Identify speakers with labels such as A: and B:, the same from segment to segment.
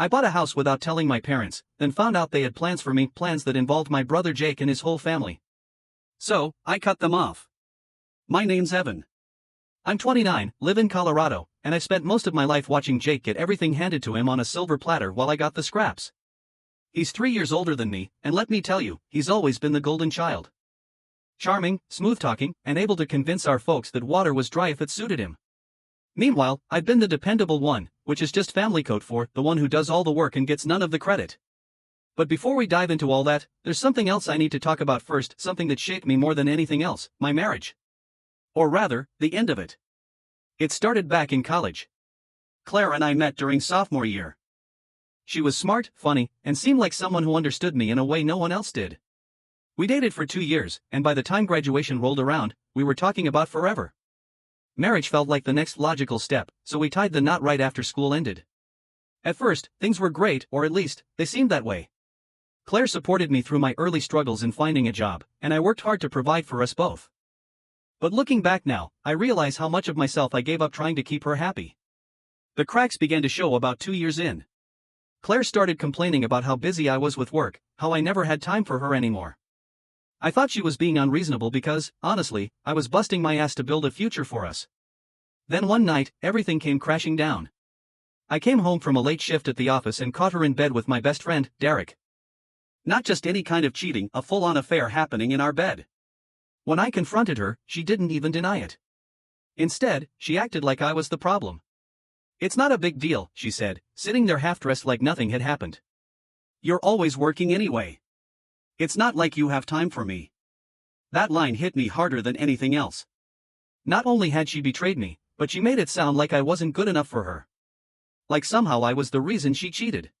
A: I bought a house without telling my parents, then found out they had plans for me, plans that involved my brother Jake and his whole family. So, I cut them off. My name's Evan. I'm 29, live in Colorado, and I've spent most of my life watching Jake get everything handed to him on a silver platter while I got the scraps. He's 3 years older than me, and let me tell you, he's always been the golden child. Charming, smooth-talking, and able to convince our folks that water was dry if it suited him. Meanwhile, I've been the dependable one, which is just family code for the one who does all the work and gets none of the credit. But before we dive into all that, there's something else I need to talk about first, something that shaped me more than anything else, my marriage. Or rather, the end of it. It started back in college. Claire and I met during sophomore year. She was smart, funny, and seemed like someone who understood me in a way no one else did. We dated for 2 years, and by the time graduation rolled around, we were talking about forever. Marriage felt like the next logical step, so we tied the knot right after school ended. At first, things were great, or at least, they seemed that way. Claire supported me through my early struggles in finding a job, and I worked hard to provide for us both. But looking back now, I realize how much of myself I gave up trying to keep her happy. The cracks began to show about 2 years in. Claire started complaining about how busy I was with work, how I never had time for her anymore. I thought she was being unreasonable because, honestly, I was busting my ass to build a future for us. Then one night, everything came crashing down. I came home from a late shift at the office and caught her in bed with my best friend, Derek. Not just any kind of cheating, a full-on affair happening in our bed. When I confronted her, she didn't even deny it. Instead, she acted like I was the problem. "It's not a big deal," she said, sitting there half-dressed like nothing had happened. "You're always working anyway. It's not like you have time for me." That line hit me harder than anything else. Not only had she betrayed me, but she made it sound like I wasn't good enough for her. Like somehow I was the reason she cheated.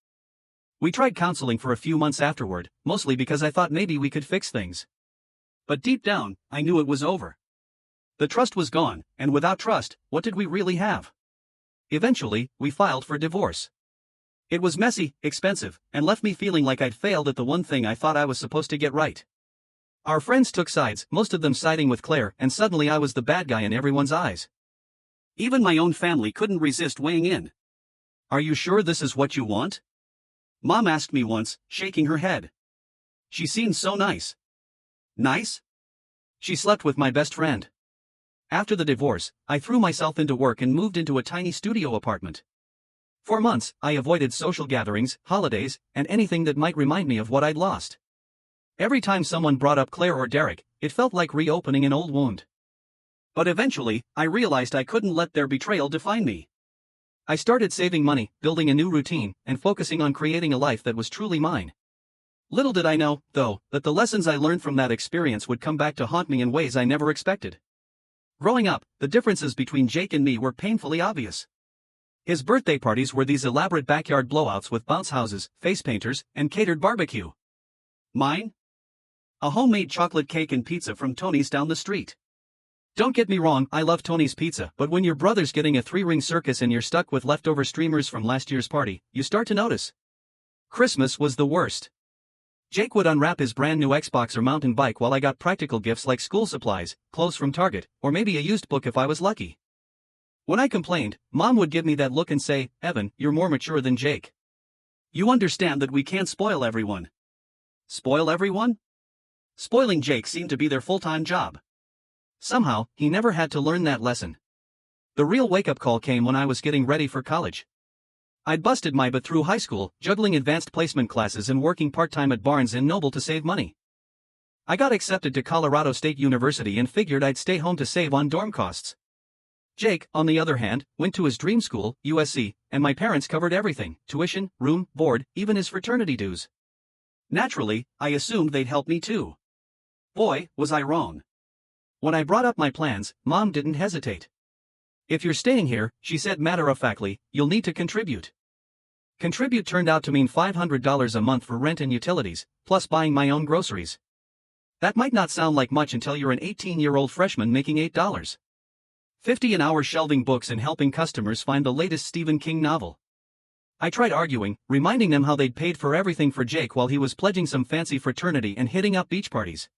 A: We tried counseling for a few months afterward, mostly because I thought maybe we could fix things. But deep down, I knew it was over. The trust was gone, and without trust, what did we really have? Eventually, we filed for divorce. It was messy, expensive, and left me feeling like I'd failed at the one thing I thought I was supposed to get right. Our friends took sides, most of them siding with Claire, and suddenly I was the bad guy in everyone's eyes. Even my own family couldn't resist weighing in. "Are you sure this is what you want?" Mom asked me once, shaking her head. She seemed so nice. Nice? She slept with my best friend. After the divorce, I threw myself into work and moved into a tiny studio apartment. For months, I avoided social gatherings, holidays, and anything that might remind me of what I'd lost. Every time someone brought up Claire or Derek, it felt like reopening an old wound. But eventually, I realized I couldn't let their betrayal define me. I started saving money, building a new routine, and focusing on creating a life that was truly mine. Little did I know, though, that the lessons I learned from that experience would come back to haunt me in ways I never expected. Growing up, the differences between Jake and me were painfully obvious. His birthday parties were these elaborate backyard blowouts with bounce houses, face painters, and catered barbecue. Mine? A homemade chocolate cake and pizza from Tony's down the street. Don't get me wrong, I love Tony's pizza, but when your brother's getting a 3-ring circus and you're stuck with leftover streamers from last year's party, you start to notice. Christmas was the worst. Jake would unwrap his brand new Xbox or mountain bike while I got practical gifts like school supplies, clothes from Target, or maybe a used book if I was lucky. When I complained, Mom would give me that look and say, "Evan, you're more mature than Jake. You understand that we can't spoil everyone." Spoil everyone? Spoiling Jake seemed to be their full-time job. Somehow, he never had to learn that lesson. The real wake-up call came when I was getting ready for college. I'd busted my butt through high school, juggling advanced placement classes and working part-time at Barnes & Noble to save money. I got accepted to Colorado State University and figured I'd stay home to save on dorm costs. Jake, on the other hand, went to his dream school, USC, and my parents covered everything: tuition, room, board, even his fraternity dues. Naturally, I assumed they'd help me too. Boy, was I wrong. When I brought up my plans, Mom didn't hesitate. "If you're staying here," she said matter-of-factly, "you'll need to contribute." Contribute turned out to mean $500 a month for rent and utilities, plus buying my own groceries. That might not sound like much until you're an 18-year-old freshman making $8.50 an hour shelving books and helping customers find the latest Stephen King novel. I tried arguing, reminding them how they'd paid for everything for Jake while he was pledging some fancy fraternity and hitting up beach parties.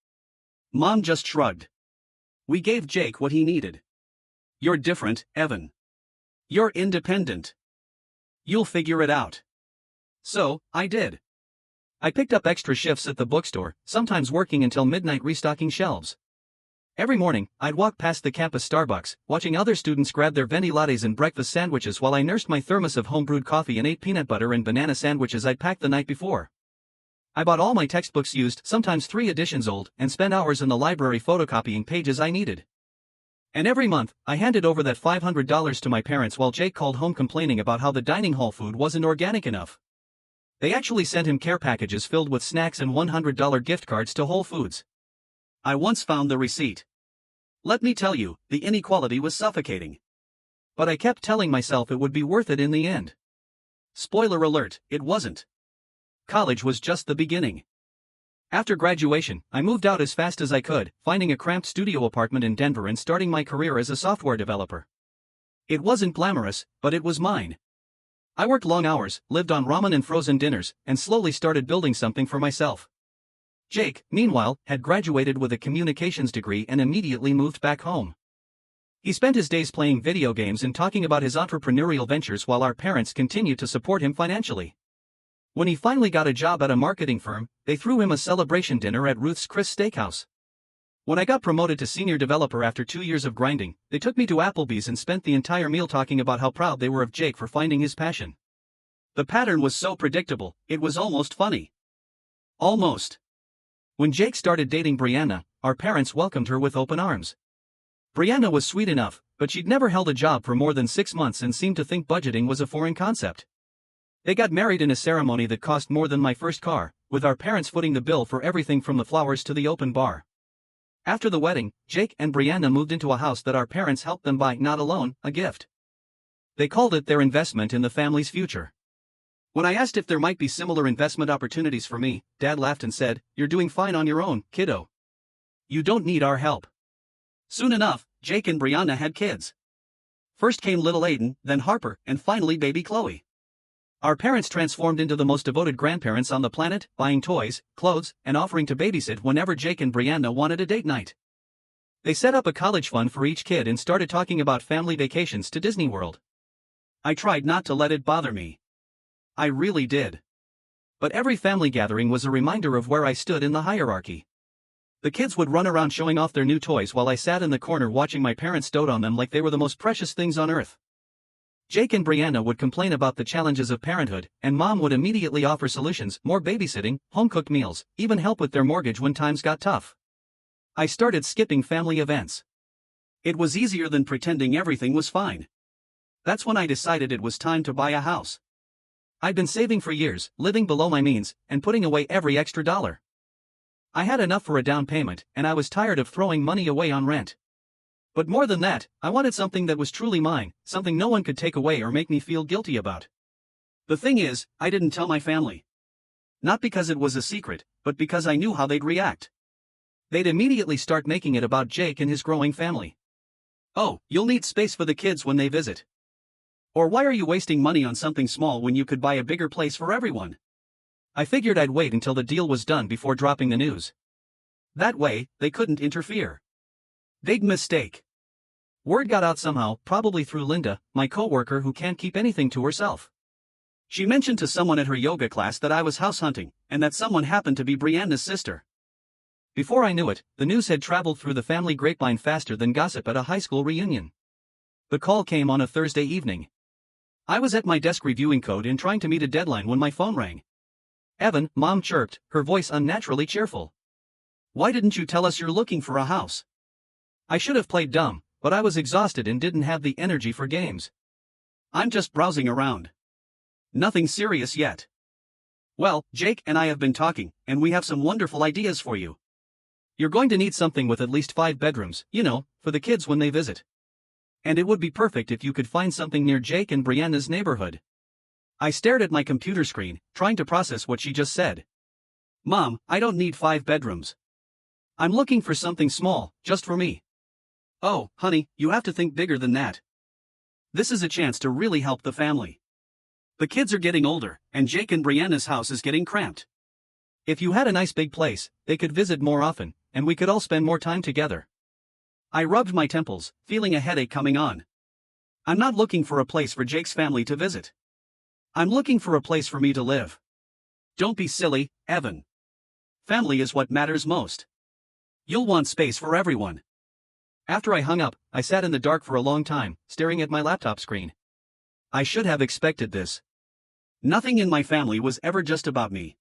A: Mom just shrugged. "We gave Jake what he needed. You're different, Evan. You're independent. You'll figure it out." So, I did. I picked up extra shifts at the bookstore, sometimes working until midnight restocking shelves. Every morning, I'd walk past the campus Starbucks, watching other students grab their venti lattes and breakfast sandwiches while I nursed my thermos of homebrewed coffee and ate peanut butter and banana sandwiches I'd packed the night before. I bought all my textbooks used, sometimes 3 editions old, and spent hours in the library photocopying pages I needed. And every month, I handed over that $500 to my parents while Jake called home complaining about how the dining hall food wasn't organic enough. They actually sent him care packages filled with snacks and $100 gift cards to Whole Foods. I once found the receipt. Let me tell you, the inequality was suffocating. But I kept telling myself it would be worth it in the end. Spoiler alert, it wasn't. College was just the beginning. After graduation, I moved out as fast as I could, finding a cramped studio apartment in Denver and starting my career as a software developer. It wasn't glamorous, but it was mine. I worked long hours, lived on ramen and frozen dinners, and slowly started building something for myself. Jake, meanwhile, had graduated with a communications degree and immediately moved back home. He spent his days playing video games and talking about his entrepreneurial ventures while our parents continued to support him financially. When he finally got a job at a marketing firm, they threw him a celebration dinner at Ruth's Chris Steakhouse. When I got promoted to senior developer after 2 years of grinding, they took me to Applebee's and spent the entire meal talking about how proud they were of Jake for finding his passion. The pattern was so predictable, it was almost funny. Almost. When Jake started dating Brianna, our parents welcomed her with open arms. Brianna was sweet enough, but she'd never held a job for more than 6 months and seemed to think budgeting was a foreign concept. They got married in a ceremony that cost more than my first car, with our parents footing the bill for everything from the flowers to the open bar. After the wedding, Jake and Brianna moved into a house that our parents helped them buy, not a loan, a gift. They called it their investment in the family's future. When I asked if there might be similar investment opportunities for me, Dad laughed and said, "You're doing fine on your own, kiddo. You don't need our help." Soon enough, Jake and Brianna had kids. First came little Aiden, then Harper, and finally baby Chloe. Our parents transformed into the most devoted grandparents on the planet, buying toys, clothes, and offering to babysit whenever Jake and Brianna wanted a date night. They set up a college fund for each kid and started talking about family vacations to Disney World. I tried not to let it bother me. I really did. But every family gathering was a reminder of where I stood in the hierarchy. The kids would run around showing off their new toys while I sat in the corner watching my parents dote on them like they were the most precious things on earth. Jake and Brianna would complain about the challenges of parenthood, and Mom would immediately offer solutions: more babysitting, home-cooked meals, even help with their mortgage when times got tough. I started skipping family events. It was easier than pretending everything was fine. That's when I decided it was time to buy a house. I'd been saving for years, living below my means, and putting away every extra dollar. I had enough for a down payment, and I was tired of throwing money away on rent. But more than that, I wanted something that was truly mine, something no one could take away or make me feel guilty about. The thing is, I didn't tell my family. Not because it was a secret, but because I knew how they'd react. They'd immediately start making it about Jake and his growing family. "Oh, you'll need space for the kids when they visit." Or "Why are you wasting money on something small when you could buy a bigger place for everyone?" I figured I'd wait until the deal was done before dropping the news. That way, they couldn't interfere. Big mistake. Word got out somehow, probably through Linda, my coworker who can't keep anything to herself. She mentioned to someone at her yoga class that I was house hunting, and that someone happened to be Brianna's sister. Before I knew it, the news had traveled through the family grapevine faster than gossip at a high school reunion. The call came on a Thursday evening. I was at my desk reviewing code and trying to meet a deadline when my phone rang. "Evan," Mom chirped, her voice unnaturally cheerful. "Why didn't you tell us you're looking for a house?" I should have played dumb, but I was exhausted and didn't have the energy for games. "I'm just browsing around. Nothing serious yet." "Well, Jake and I have been talking, and we have some wonderful ideas for you. You're going to need something with at least 5 bedrooms, for the kids when they visit. And it would be perfect if you could find something near Jake and Brianna's neighborhood." I stared at my computer screen, trying to process what she just said. "Mom, I don't need 5 bedrooms. I'm looking for something small, just for me." "Oh, honey, you have to think bigger than that. This is a chance to really help the family. The kids are getting older, and Jake and Brianna's house is getting cramped. If you had a nice big place, they could visit more often, and we could all spend more time together." I rubbed my temples, feeling a headache coming on. I'm not looking for a place for Jake's family to visit. I'm looking for a place for me to live. Don't be silly, Evan. Family is what matters most. You'll want space for everyone. After I hung up, I sat in the dark for a long time, staring at my laptop screen. I should have expected this. Nothing in my family was ever just about me.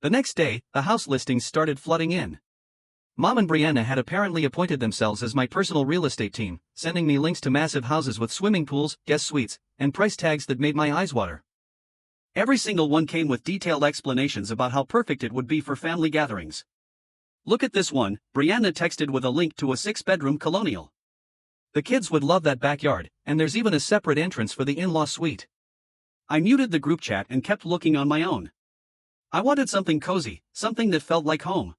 A: The next day, the house listings started flooding in. Mom and Brianna had apparently appointed themselves as my personal real estate team, sending me links to massive houses with swimming pools, guest suites, and price tags that made my eyes water. Every single one came with detailed explanations about how perfect it would be for family gatherings. Look at this one, Brianna texted with a link to a 6-bedroom colonial. The kids would love that backyard, and there's even a separate entrance for the in-law suite. I muted the group chat and kept looking on my own. I wanted something cozy, something that felt like home.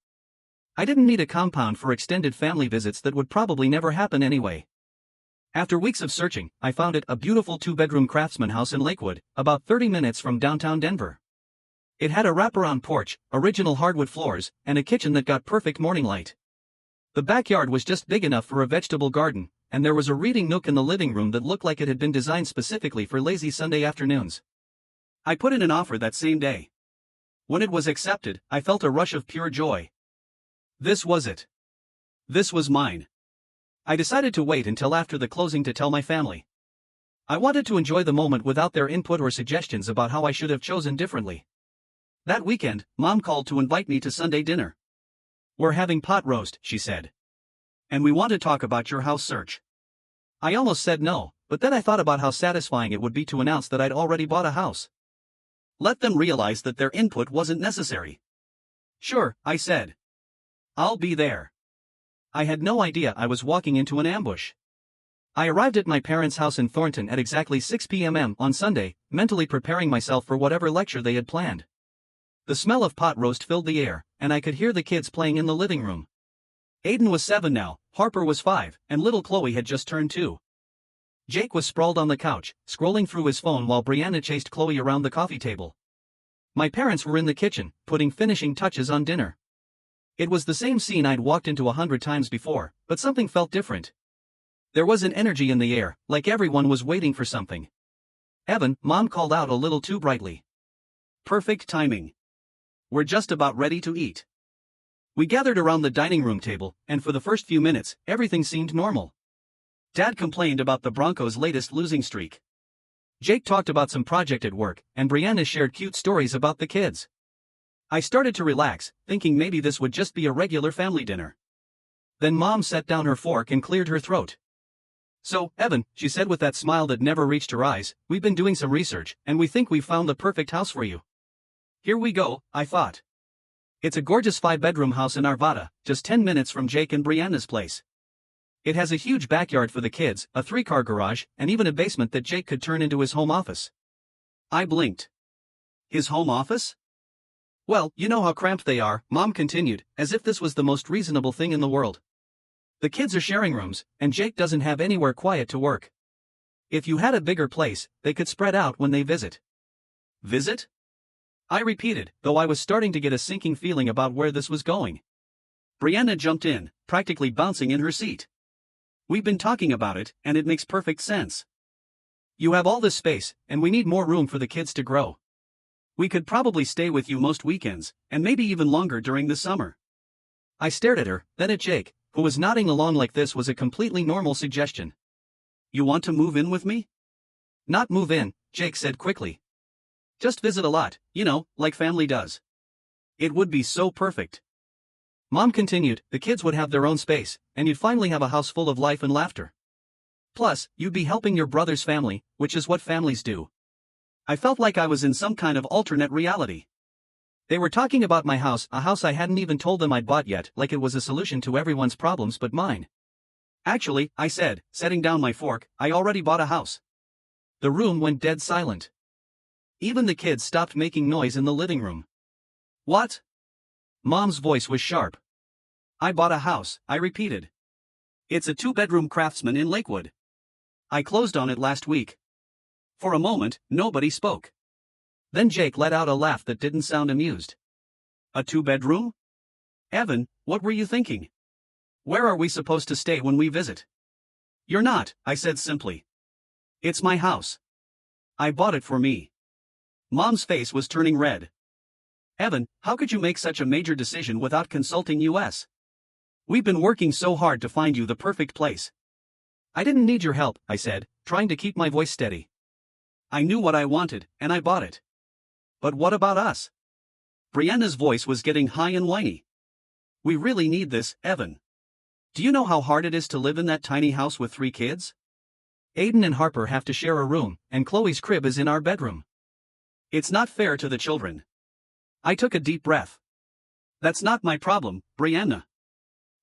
A: I didn't need a compound for extended family visits that would probably never happen anyway. After weeks of searching, I found it, a beautiful 2-bedroom craftsman house in Lakewood, about 30 minutes from downtown Denver. It had a wraparound porch, original hardwood floors, and a kitchen that got perfect morning light. The backyard was just big enough for a vegetable garden, and there was a reading nook in the living room that looked like it had been designed specifically for lazy Sunday afternoons. I put in an offer that same day. When it was accepted, I felt a rush of pure joy. This was it. This was mine. I decided to wait until after the closing to tell my family. I wanted to enjoy the moment without their input or suggestions about how I should have chosen differently. That weekend, Mom called to invite me to Sunday dinner. We're having pot roast, she said. And we want to talk about your house search. I almost said no, but then I thought about how satisfying it would be to announce that I'd already bought a house. Let them realize that their input wasn't necessary. Sure, I said. I'll be there. I had no idea I was walking into an ambush. I arrived at my parents' house in Thornton at exactly 6 p.m. on Sunday, mentally preparing myself for whatever lecture they had planned. The smell of pot roast filled the air, and I could hear the kids playing in the living room. Aiden was 7 now, Harper was 5, and little Chloe had just turned 2. Jake was sprawled on the couch, scrolling through his phone while Brianna chased Chloe around the coffee table. My parents were in the kitchen, putting finishing touches on dinner. It was the same scene I'd walked into 100 times before, but something felt different. There was an energy in the air, like everyone was waiting for something. Evan, Mom called out a little too brightly. Perfect timing. We're just about ready to eat. We gathered around the dining room table, and for the first few minutes, everything seemed normal. Dad complained about the Broncos' latest losing streak. Jake talked about some project at work, and Brianna shared cute stories about the kids. I started to relax, thinking maybe this would just be a regular family dinner. Then Mom set down her fork and cleared her throat. So, Evan, she said with that smile that never reached her eyes, we've been doing some research, and we think we've found the perfect house for you. Here we go, I thought. It's a gorgeous 5-bedroom house in Arvada, just 10 minutes from Jake and Brianna's place. It has a huge backyard for the kids, a 3-car garage, and even a basement that Jake could turn into his home office. I blinked. His home office? Well, you know how cramped they are, Mom continued, as if this was the most reasonable thing in the world. The kids are sharing rooms, and Jake doesn't have anywhere quiet to work. If you had a bigger place, they could spread out when they visit. Visit? I repeated, though I was starting to get a sinking feeling about where this was going. Brianna jumped in, practically bouncing in her seat. We've been talking about it, and it makes perfect sense. You have all this space, and we need more room for the kids to grow. We could probably stay with you most weekends, and maybe even longer during the summer. I stared at her, then at Jake, who was nodding along like this was a completely normal suggestion. You want to move in with me? Not move in, Jake said quickly. Just visit a lot, you know, like family does. It would be so perfect. Mom continued, the kids would have their own space, and you'd finally have a house full of life and laughter. Plus, you'd be helping your brother's family, which is what families do. I felt like I was in some kind of alternate reality. They were talking about my house, a house I hadn't even told them I'd bought yet, like it was a solution to everyone's problems but mine. Actually, I said, setting down my fork, I already bought a house. The room went dead silent. Even the kids stopped making noise in the living room. What? Mom's voice was sharp. I bought a house, I repeated. It's a 2-bedroom craftsman in Lakewood. I closed on it last week. For a moment, nobody spoke. Then Jake let out a laugh that didn't sound amused. A 2-bedroom? Evan, what were you thinking? Where are we supposed to stay when we visit? You're not, I said simply. It's my house. I bought it for me. Mom's face was turning red. Evan, how could you make such a major decision without consulting us? We've been working so hard to find you the perfect place. I didn't need your help, I said, trying to keep my voice steady. I knew what I wanted, and I bought it. But what about us? Brianna's voice was getting high and whiny. We really need this, Evan. Do you know how hard it is to live in that tiny house with 3 kids? Aiden and Harper have to share a room, and Chloe's crib is in our bedroom. It's not fair to the children. I took a deep breath. That's not my problem, Brianna.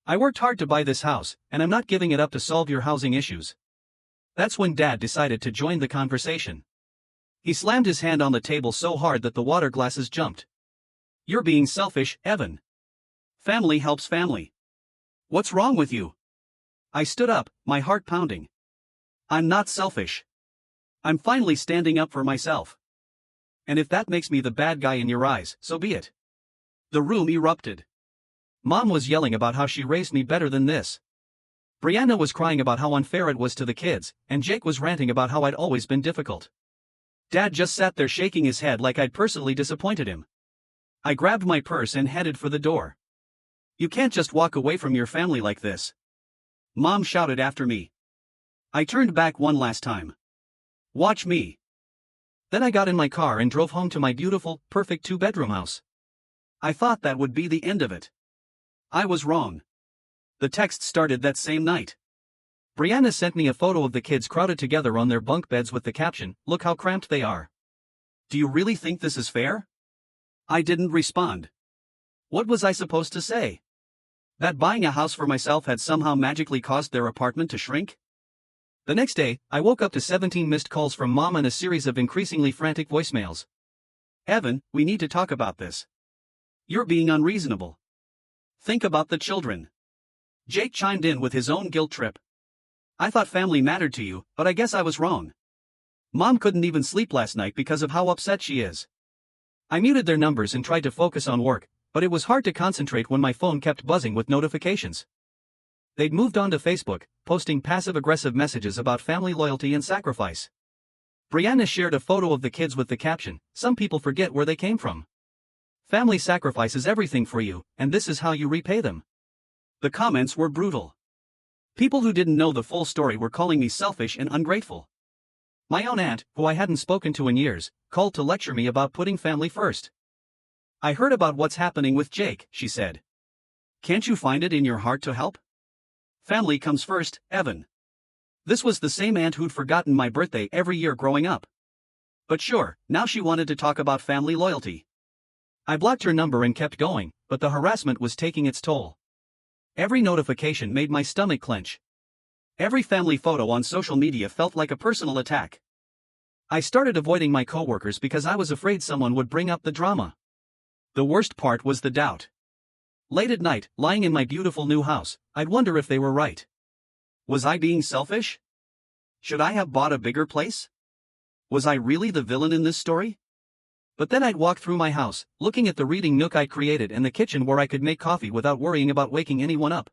A: I worked hard to buy this house, and I'm not giving it up to solve your housing issues. That's when Dad decided to join the conversation. He slammed his hand on the table so hard that the water glasses jumped. You're being selfish, Evan. Family helps family. What's wrong with you? I stood up, my heart pounding. I'm not selfish. I'm finally standing up for myself. And if that makes me the bad guy in your eyes, so be it. The room erupted. Mom was yelling about how she raised me better than this. Brianna was crying about how unfair it was to the kids, and Jake was ranting about how I'd always been difficult. Dad just sat there shaking his head like I'd personally disappointed him. I grabbed my purse and headed for the door. You can't just walk away from your family like this. Mom shouted after me. I turned back one last time. Watch me. Then I got in my car and drove home to my beautiful, perfect 2-bedroom house. I thought that would be the end of it. I was wrong. The text started that same night. Brianna sent me a photo of the kids crowded together on their bunk beds with the caption, "Look how cramped they are. Do you really think this is fair?" I didn't respond. What was I supposed to say? That buying a house for myself had somehow magically caused their apartment to shrink? The next day, I woke up to 17 missed calls from Mom and a series of increasingly frantic voicemails. Evan, we need to talk about this. You're being unreasonable. Think about the children. Jake chimed in with his own guilt trip. I thought family mattered to you, but I guess I was wrong. Mom couldn't even sleep last night because of how upset she is. I muted their numbers and tried to focus on work, but it was hard to concentrate when my phone kept buzzing with notifications. They'd moved on to Facebook, posting passive-aggressive messages about family loyalty and sacrifice. Brianna shared a photo of the kids with the caption, "Some people forget where they came from. Family sacrifice is everything for you, and this is how you repay them." The comments were brutal. People who didn't know the full story were calling me selfish and ungrateful. My own aunt, who I hadn't spoken to in years, called to lecture me about putting family first. I heard about what's happening with Jake, she said. Can't you find it in your heart to help? Family comes first, Evan. This was the same aunt who'd forgotten my birthday every year growing up. But sure, now she wanted to talk about family loyalty. I blocked her number and kept going, but the harassment was taking its toll. Every notification made my stomach clench. Every family photo on social media felt like a personal attack. I started avoiding my coworkers because I was afraid someone would bring up the drama. The worst part was the doubt. Late at night, lying in my beautiful new house, I'd wonder if they were right. Was I being selfish? Should I have bought a bigger place? Was I really the villain in this story? But then I'd walk through my house, looking at the reading nook I created and the kitchen where I could make coffee without worrying about waking anyone up.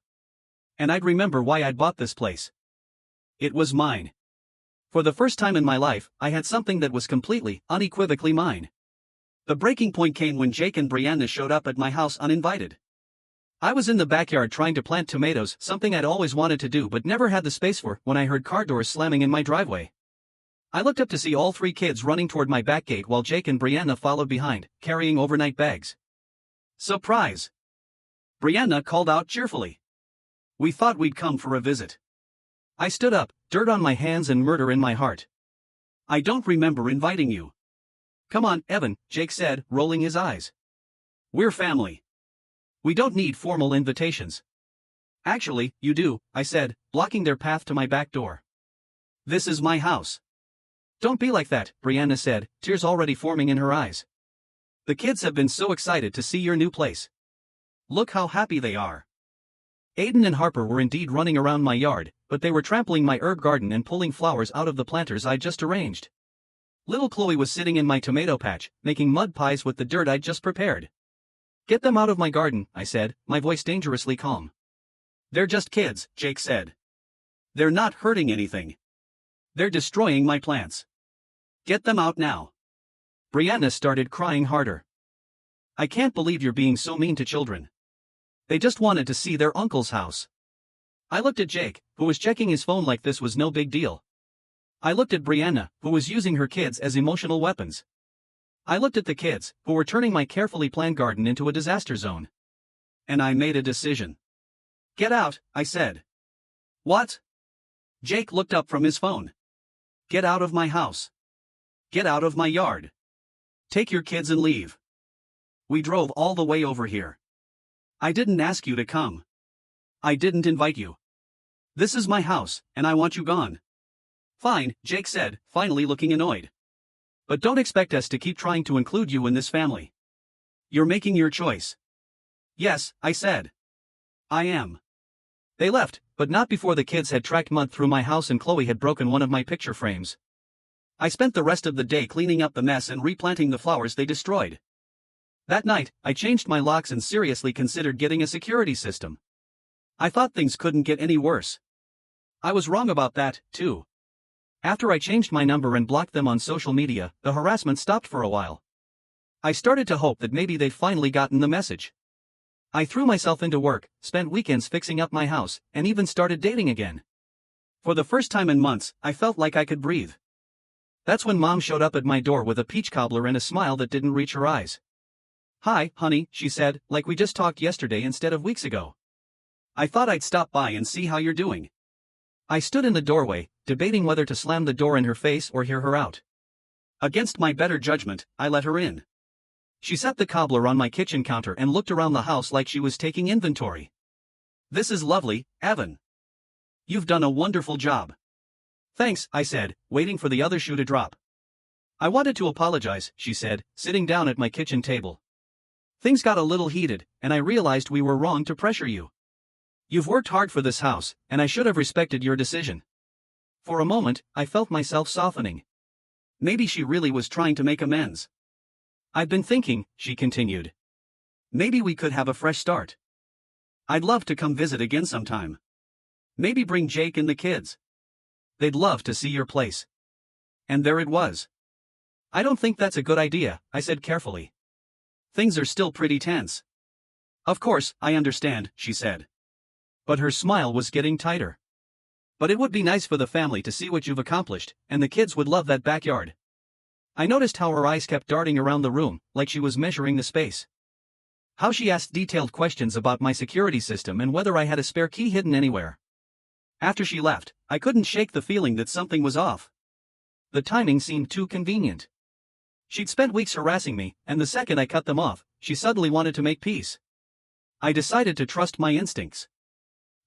A: And I'd remember why I'd bought this place. It was mine. For the first time in my life, I had something that was completely, unequivocally mine. The breaking point came when Jake and Brianna showed up at my house uninvited. I was in the backyard trying to plant tomatoes, something I'd always wanted to do but never had the space for, when I heard car doors slamming in my driveway. I looked up to see all three kids running toward my back gate while Jake and Brianna followed behind, carrying overnight bags. Surprise! Brianna called out cheerfully. We thought we'd come for a visit. I stood up, dirt on my hands and murder in my heart. I don't remember inviting you. Come on, Evan, Jake said, rolling his eyes. We're family. We don't need formal invitations. Actually, you do, I said, blocking their path to my back door. This is my house. Don't be like that, Brianna said, tears already forming in her eyes. The kids have been so excited to see your new place. Look how happy they are. Aiden and Harper were indeed running around my yard, but they were trampling my herb garden and pulling flowers out of the planters I'd just arranged. Little Chloe was sitting in my tomato patch, making mud pies with the dirt I'd just prepared. Get them out of my garden, I said, my voice dangerously calm. They're just kids, Jake said. They're not hurting anything. They're destroying my plants. Get them out now. Brianna started crying harder. I can't believe you're being so mean to children. They just wanted to see their uncle's house. I looked at Jake, who was checking his phone like this was no big deal. I looked at Brianna, who was using her kids as emotional weapons. I looked at the kids, who were turning my carefully planned garden into a disaster zone. And I made a decision. Get out, I said. What? Jake looked up from his phone. Get out of my house. Get out of my yard. Take your kids and leave. We drove all the way over here. I didn't ask you to come. I didn't invite you. This is my house, and I want you gone. Fine, Jake said, finally looking annoyed. But don't expect us to keep trying to include you in this family. You're making your choice. Yes, I said. I am. They left, but not before the kids had tracked mud through my house and Chloe had broken one of my picture frames. I spent the rest of the day cleaning up the mess and replanting the flowers they destroyed. That night, I changed my locks and seriously considered getting a security system. I thought things couldn't get any worse. I was wrong about that, too. After I changed my number and blocked them on social media, the harassment stopped for a while. I started to hope that maybe they've finally gotten the message. I threw myself into work, spent weekends fixing up my house, and even started dating again. For the first time in months, I felt like I could breathe. That's when Mom showed up at my door with a peach cobbler and a smile that didn't reach her eyes. Hi, honey, she said, like we just talked yesterday instead of weeks ago. I thought I'd stop by and see how you're doing. I stood in the doorway, debating whether to slam the door in her face or hear her out. Against my better judgment, I let her in. She set the cobbler on my kitchen counter and looked around the house like she was taking inventory. This is lovely, Evan. You've done a wonderful job. Thanks, I said, waiting for the other shoe to drop. I wanted to apologize, she said, sitting down at my kitchen table. Things got a little heated, and I realized we were wrong to pressure you. You've worked hard for this house, and I should have respected your decision. For a moment, I felt myself softening. Maybe she really was trying to make amends. I've been thinking, she continued. Maybe we could have a fresh start. I'd love to come visit again sometime. Maybe bring Jake and the kids. They'd love to see your place. And there it was. I don't think that's a good idea, I said carefully. Things are still pretty tense. Of course, I understand, she said. But her smile was getting tighter. But it would be nice for the family to see what you've accomplished, and the kids would love that backyard. I noticed how her eyes kept darting around the room, like she was measuring the space. How she asked detailed questions about my security system and whether I had a spare key hidden anywhere. After she left, I couldn't shake the feeling that something was off. The timing seemed too convenient. She'd spent weeks harassing me, and the second I cut them off, she suddenly wanted to make peace. I decided to trust my instincts.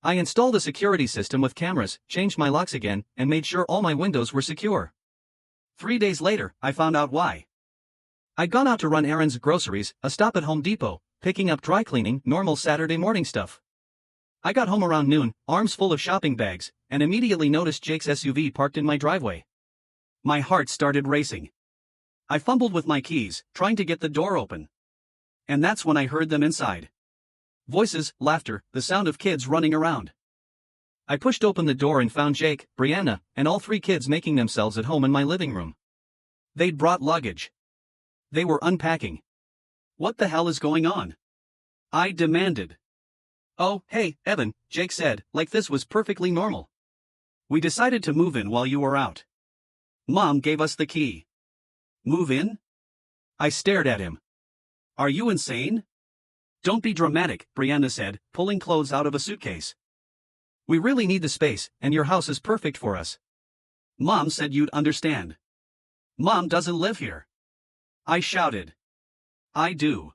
A: I installed a security system with cameras, changed my locks again, and made sure all my windows were secure. 3 days later, I found out why. I'd gone out to run errands, groceries, a stop at Home Depot, picking up dry cleaning, normal Saturday morning stuff. I got home around noon, arms full of shopping bags, and immediately noticed Jake's SUV parked in my driveway. My heart started racing. I fumbled with my keys, trying to get the door open. And that's when I heard them inside. Voices, laughter, the sound of kids running around. I pushed open the door and found Jake, Brianna, and all 3 kids making themselves at home in my living room. They'd brought luggage. They were unpacking. What the hell is going on? I demanded. Oh, hey, Evan, Jake said, like this was perfectly normal. We decided to move in while you were out. Mom gave us the key. Move in? I stared at him. Are you insane? Don't be dramatic, Brianna said, pulling clothes out of a suitcase. We really need the space, and your house is perfect for us. Mom said you'd understand. Mom doesn't live here. I shouted. I do.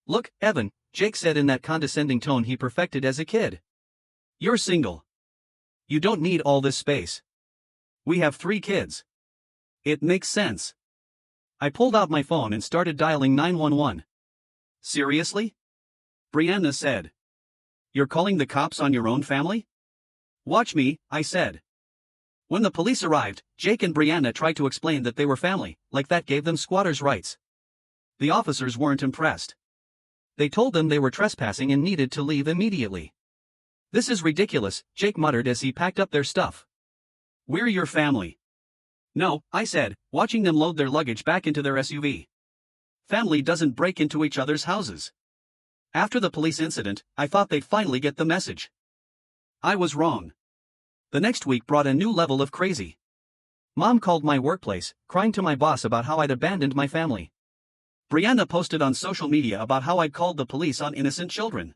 A: Look, Evan, Jake said in that condescending tone he perfected as a kid. You're single. You don't need all this space. We have 3 kids. It makes sense. I pulled out my phone and started dialing 911. Seriously? Brianna said. You're calling the cops on your own family? Watch me, I said. When the police arrived, Jake and Brianna tried to explain that they were family, like that gave them squatters' rights. The officers weren't impressed. They told them they were trespassing and needed to leave immediately. This is ridiculous, Jake muttered as he packed up their stuff. We're your family. No, I said, watching them load their luggage back into their SUV. Family doesn't break into each other's houses. After the police incident, I thought they'd finally get the message. I was wrong. The next week brought a new level of crazy. Mom called my workplace, crying to my boss about how I'd abandoned my family. Brianna posted on social media about how I'd called the police on innocent children.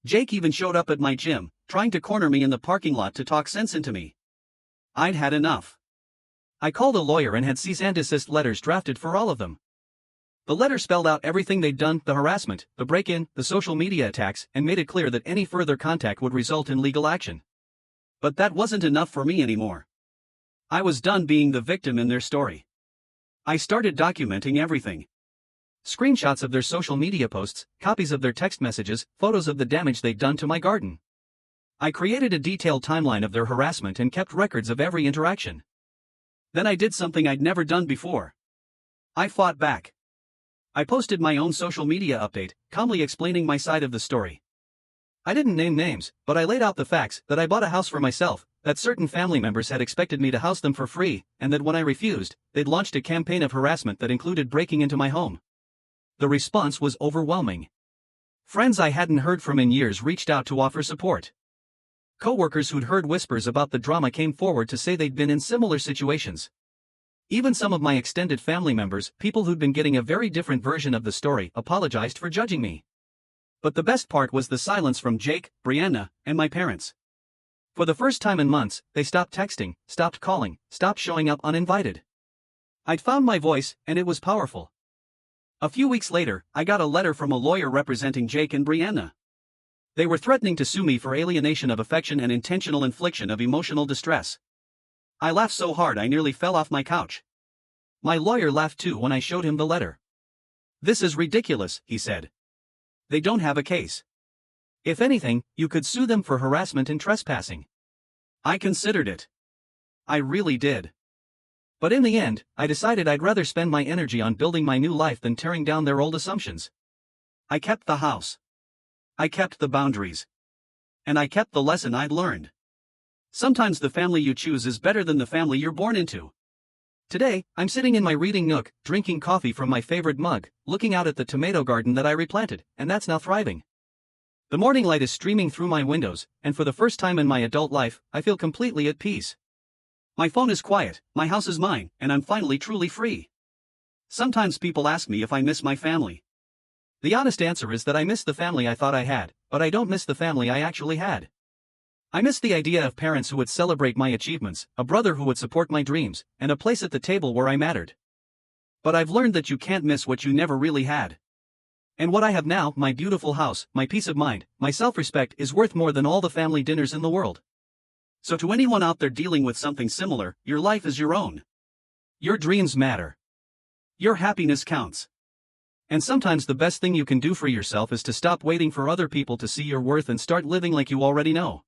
A: Jake even showed up at my gym, trying to corner me in the parking lot to talk sense into me. I'd had enough. I called a lawyer and had cease and desist letters drafted for all of them. The letter spelled out everything they'd done, the harassment, the break-in, the social media attacks, and made it clear that any further contact would result in legal action. But that wasn't enough for me anymore. I was done being the victim in their story. I started documenting everything. Screenshots of their social media posts, copies of their text messages, photos of the damage they'd done to my garden. I created a detailed timeline of their harassment and kept records of every interaction. Then I did something I'd never done before. I fought back. I posted my own social media update, calmly explaining my side of the story. I didn't name names, but I laid out the facts that I bought a house for myself, that certain family members had expected me to house them for free, and that when I refused, they'd launched a campaign of harassment that included breaking into my home. The response was overwhelming. Friends I hadn't heard from in years reached out to offer support. Co-workers who'd heard whispers about the drama came forward to say they'd been in similar situations. Even some of my extended family members, people who'd been getting a very different version of the story, apologized for judging me. But the best part was the silence from Jake, Brianna, and my parents. For the first time in months, they stopped texting, stopped calling, stopped showing up uninvited. I'd found my voice, and it was powerful. A few weeks later, I got a letter from a lawyer representing Jake and Brianna. They were threatening to sue me for alienation of affection and intentional infliction of emotional distress. I laughed so hard I nearly fell off my couch. My lawyer laughed too when I showed him the letter. "This is ridiculous," he said. "They don't have a case. If anything, you could sue them for harassment and trespassing." I considered it. I really did. But in the end, I decided I'd rather spend my energy on building my new life than tearing down their old assumptions. I kept the house. I kept the boundaries. And I kept the lesson I'd learned. Sometimes the family you choose is better than the family you're born into. Today, I'm sitting in my reading nook, drinking coffee from my favorite mug, looking out at the tomato garden that I replanted, and that's now thriving. The morning light is streaming through my windows, and for the first time in my adult life, I feel completely at peace. My phone is quiet, my house is mine, and I'm finally truly free. Sometimes people ask me if I miss my family. The honest answer is that I miss the family I thought I had, but I don't miss the family I actually had. I miss the idea of parents who would celebrate my achievements, a brother who would support my dreams, and a place at the table where I mattered. But I've learned that you can't miss what you never really had. And what I have now, my beautiful house, my peace of mind, my self-respect, is worth more than all the family dinners in the world. So to anyone out there dealing with something similar, your life is your own. Your dreams matter. Your happiness counts. And sometimes the best thing you can do for yourself is to stop waiting for other people to see your worth and start living like you already know.